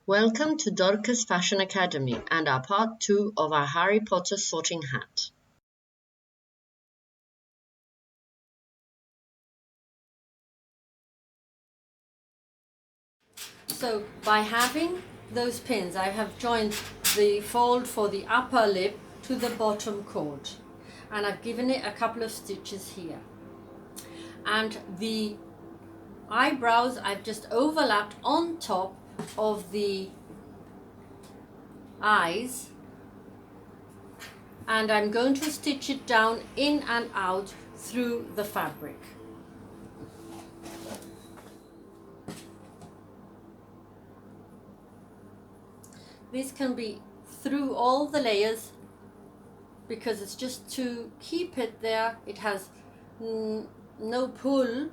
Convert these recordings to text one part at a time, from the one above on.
Welcome to Dorcas Fashion Academy and our part 2 of our Harry Potter sorting hat. So by having those pins, I have joined the fold for the upper lip to the bottom cord, and I've given it a couple of stitches here. And the eyebrows I've just overlapped on top of the eyes, and I'm going to stitch it down in and out through the fabric. This can be through all the layers because it's just to keep it there. It has no pull.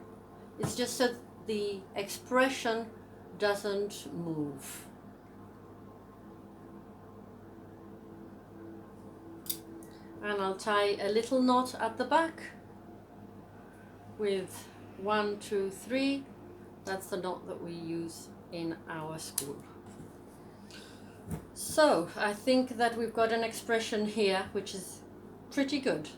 It's just so the expression doesn't move. And I'll tie a little knot at the back with 1, 2, 3. That's the knot that we use in our school. So I think that we've got an expression here which is pretty good.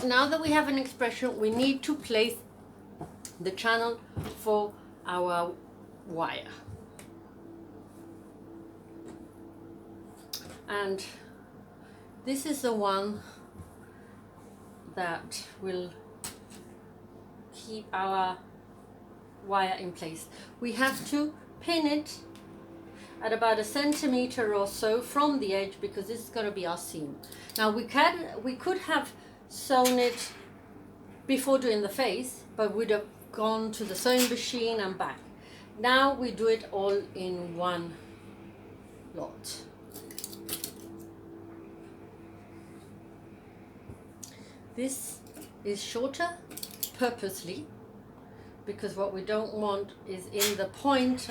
Now that we have an expression, we need to place the channel for our wire. And this is the one that will keep our wire in place. We have to pin it at about 1 centimeter or so from the edge because this is going to be our seam. Now we could have sewn it before doing the face, but we'd have gone to the sewing machine and back. Now we do it all in one lot. This is shorter purposely because what we don't want is in the point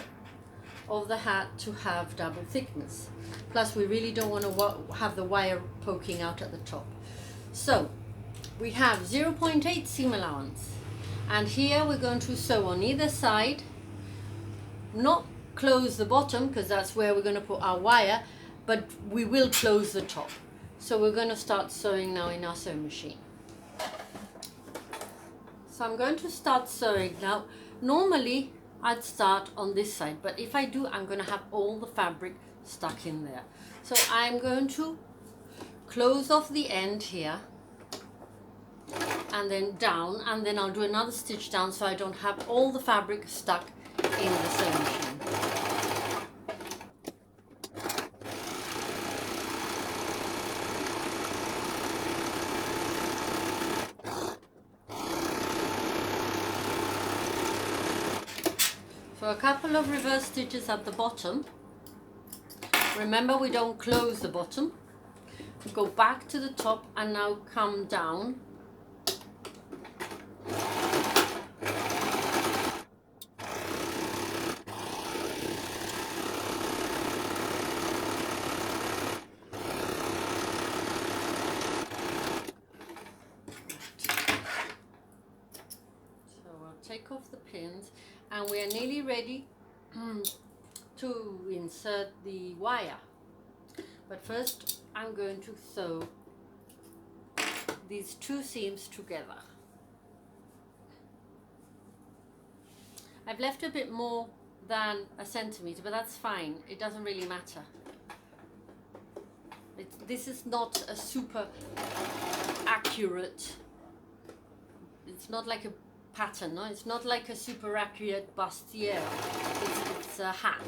of the hat to have double thickness. Plus we really don't want to have the wire poking out at the top. So we have 0.8 seam allowance, and here we're going to sew on either side, not close the bottom because that's where we're going to put our wire, but we will close the top. So we're going to start sewing now in our sewing machine. So I'm going to start sewing now. Normally I'd start on this side, but if I do, I'm going to have all the fabric stuck in there. So I'm going to close off the end here and then down, and then I'll do another stitch down so I don't have all the fabric stuck in the sewing machine. So a couple of reverse stitches at the bottom. Remember, we don't close the bottom. We go back to the top and now come down. So I'll take off the pins, and we are nearly ready to insert the wire. But first I'm going to sew these two seams together. I've left a bit more than 1 centimeter, but that's fine. It doesn't really matter. This is not a super accurate, it's not like a pattern, no? It's not like a super accurate bustier. It's a hat.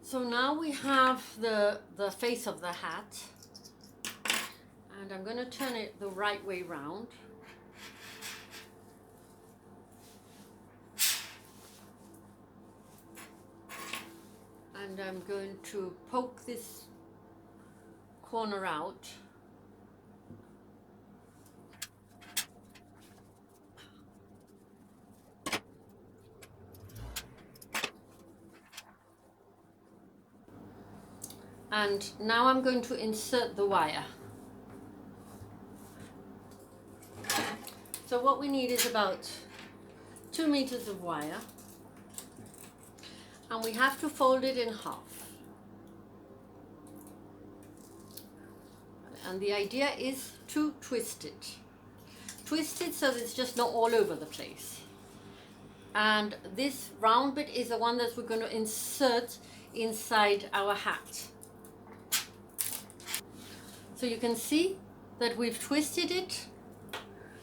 So now we have the face of the hat, and I'm going to turn it the right way round. And I'm going to poke this corner out. And now I'm going to insert the wire. So what we need is about 2 meters of wire, and we have to fold it in half. And the idea is to twist it. Twist it so that it's just not all over the place. And this round bit is the one that we're going to insert inside our hat. So you can see that we've twisted it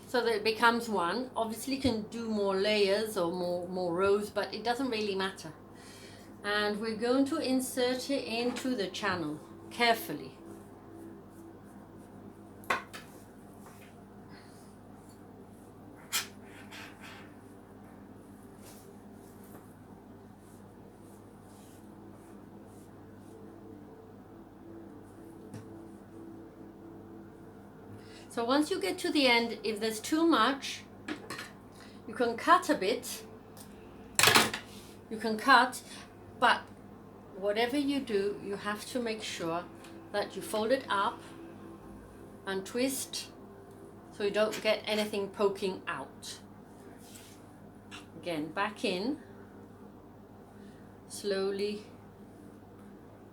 so that it becomes one. Obviously you can do more layers or more rows, but it doesn't really matter. And we're going to insert it into the channel carefully. So once you get to the end, if there's too much, you can cut a bit. You can cut, but whatever you do, you have to make sure that you fold it up and twist so you don't get anything poking out. Again, back in, slowly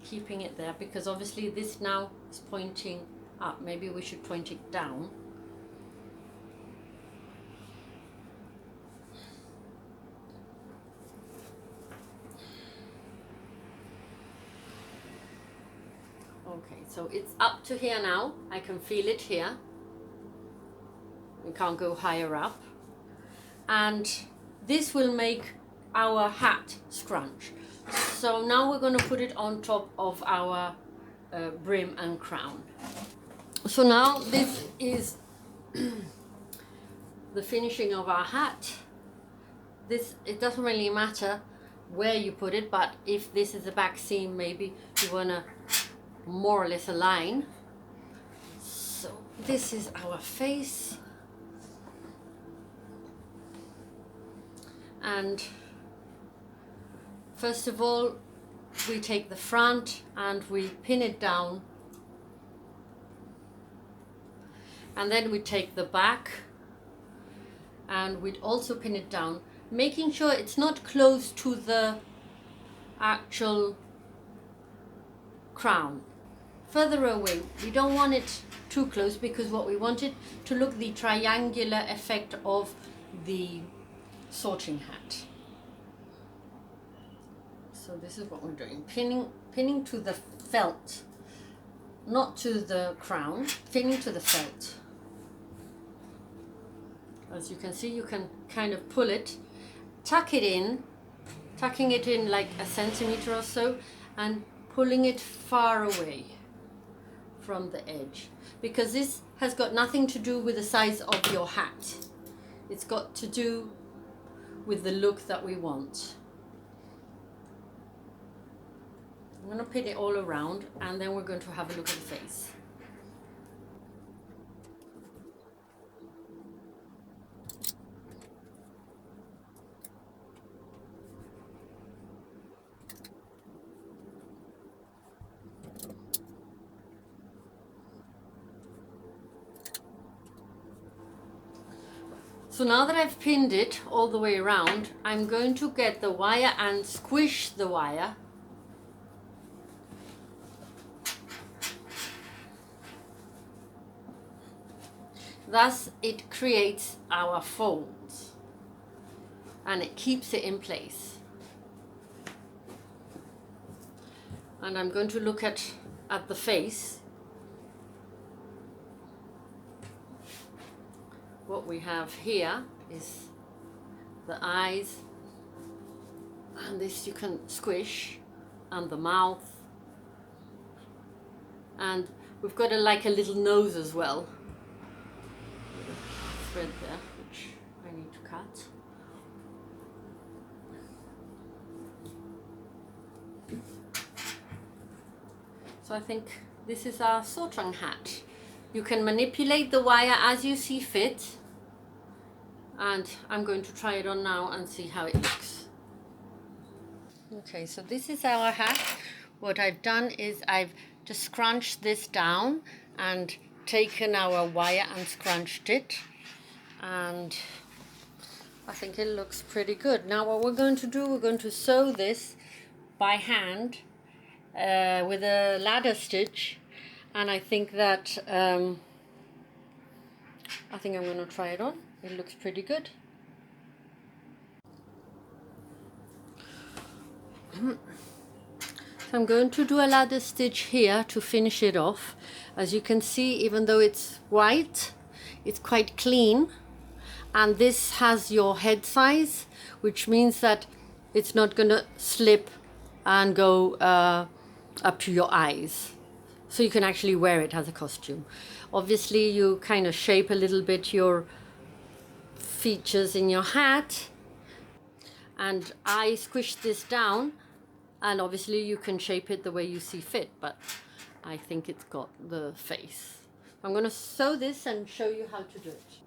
keeping it there, because obviously this now is pointing up. Maybe we should point it down. Okay, so it's up to here now. I can feel it here. We can't go higher up. And this will make our hat scrunch. So now we're going to put it on top of our brim and crown. So now this is the finishing of our hat. This, it doesn't really matter where you put it, but if this is the back seam, maybe you want to more or less align. So this is our face. And first of all, we take the front and we pin it down. And then we take the back and we'd also pin it down, making sure it's not close to the actual crown. Further away, we don't want it too close, because what we want it to look the triangular effect of the sorting hat. So this is what we're doing, pinning to the felt, not to the crown, pinning to the felt. As you can see, you can kind of pull it, tuck it in, tucking it in like a centimeter or so, and pulling it far away from the edge, because this has got nothing to do with the size of your hat. It's got to do with the look that we want. I'm going to pin it all around, and then we're going to have a look at the face. So now that I've pinned it all the way around, I'm going to get the wire and squish the wire. Thus it creates our folds and it keeps it in place. And I'm going to look at the face. What we have here is the eyes, and this you can squish, and the mouth, and we've got like a little nose as well. Thread there, which I need to cut. So I think this is our Sauternes hat. You can manipulate the wire as you see fit, and I'm going to try it on now and see how it looks. Okay, so this is our hat. What I've done is I've just scrunched this down and taken our wire and scrunched it, and I think it looks pretty good. Now what we're going to do, we're going to sew this by hand with a ladder stitch, and I think that I'm going to try it on. It looks pretty good. So I'm going to do a ladder stitch here to finish it off. As you can see, even though it's white, it's quite clean, and this has your head size, which means that it's not going to slip and go up to your eyes, so you can actually wear it as a costume. Obviously you kind of shape a little bit your features in your hat, and I squished this down, and obviously you can shape it the way you see fit, but I think it's got the face. I'm going to sew this and show you how to do it.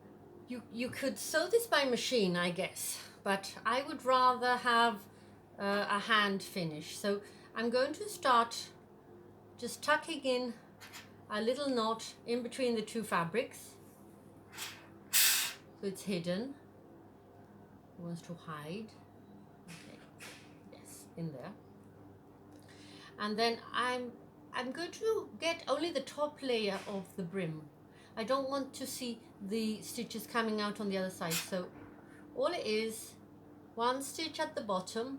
You could sew this by machine, I guess, but I would rather have a hand finish. So I'm going to start just tucking in a little knot in between the two fabrics, so it's hidden. It wants to hide. Okay. Yes, in there. And then I'm going to get only the top layer of the brim. I don't want to see the stitches coming out on the other side. So all it is, one stitch at the bottom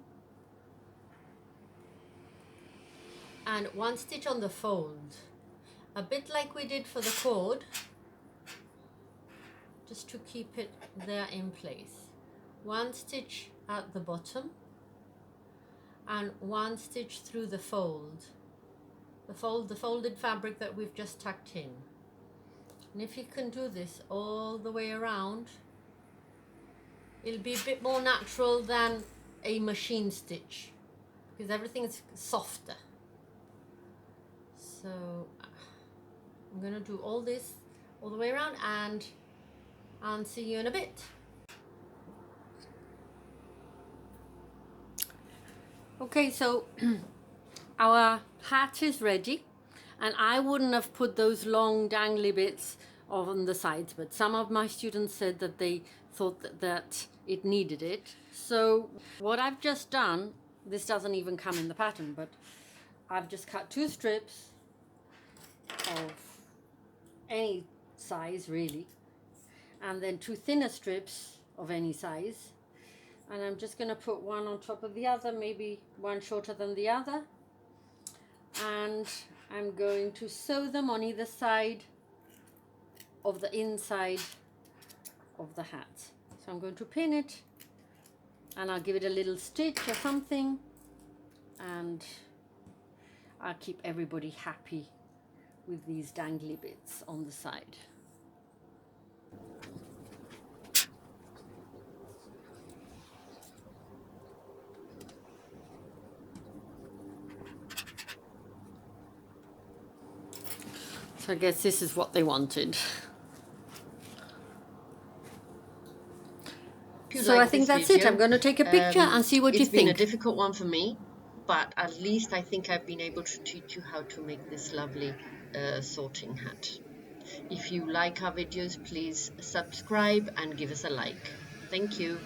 and one stitch on the fold, a bit like we did for the cord, just to keep it there in place. One stitch at the bottom and one stitch through the fold, the folded fabric that we've just tucked in. And if you can do this all the way around, it'll be a bit more natural than a machine stitch, because everything is softer. So I'm going to do all this all the way around, and I'll see you in a bit. Okay, so our hat is ready, and I wouldn't have put those long dangly bits on the sides, but some of my students said that they thought that it needed it. So what I've just done, this doesn't even come in the pattern, but I've just cut 2 strips of any size really, and then 2 thinner strips of any size, and I'm just going to put one on top of the other, maybe one shorter than the other, and I'm going to sew them on either side of the inside of the hat. So I'm going to pin it, and I'll give it a little stitch or something, and I'll keep everybody happy with these dangly bits on the side. So I guess this is what they wanted. So I think that's it. I'm going to take a picture and see what you think. It's been a difficult one for me, but at least I think I've been able to teach you how to make this lovely sorting hat. If you like our videos, please subscribe and give us a like. Thank you.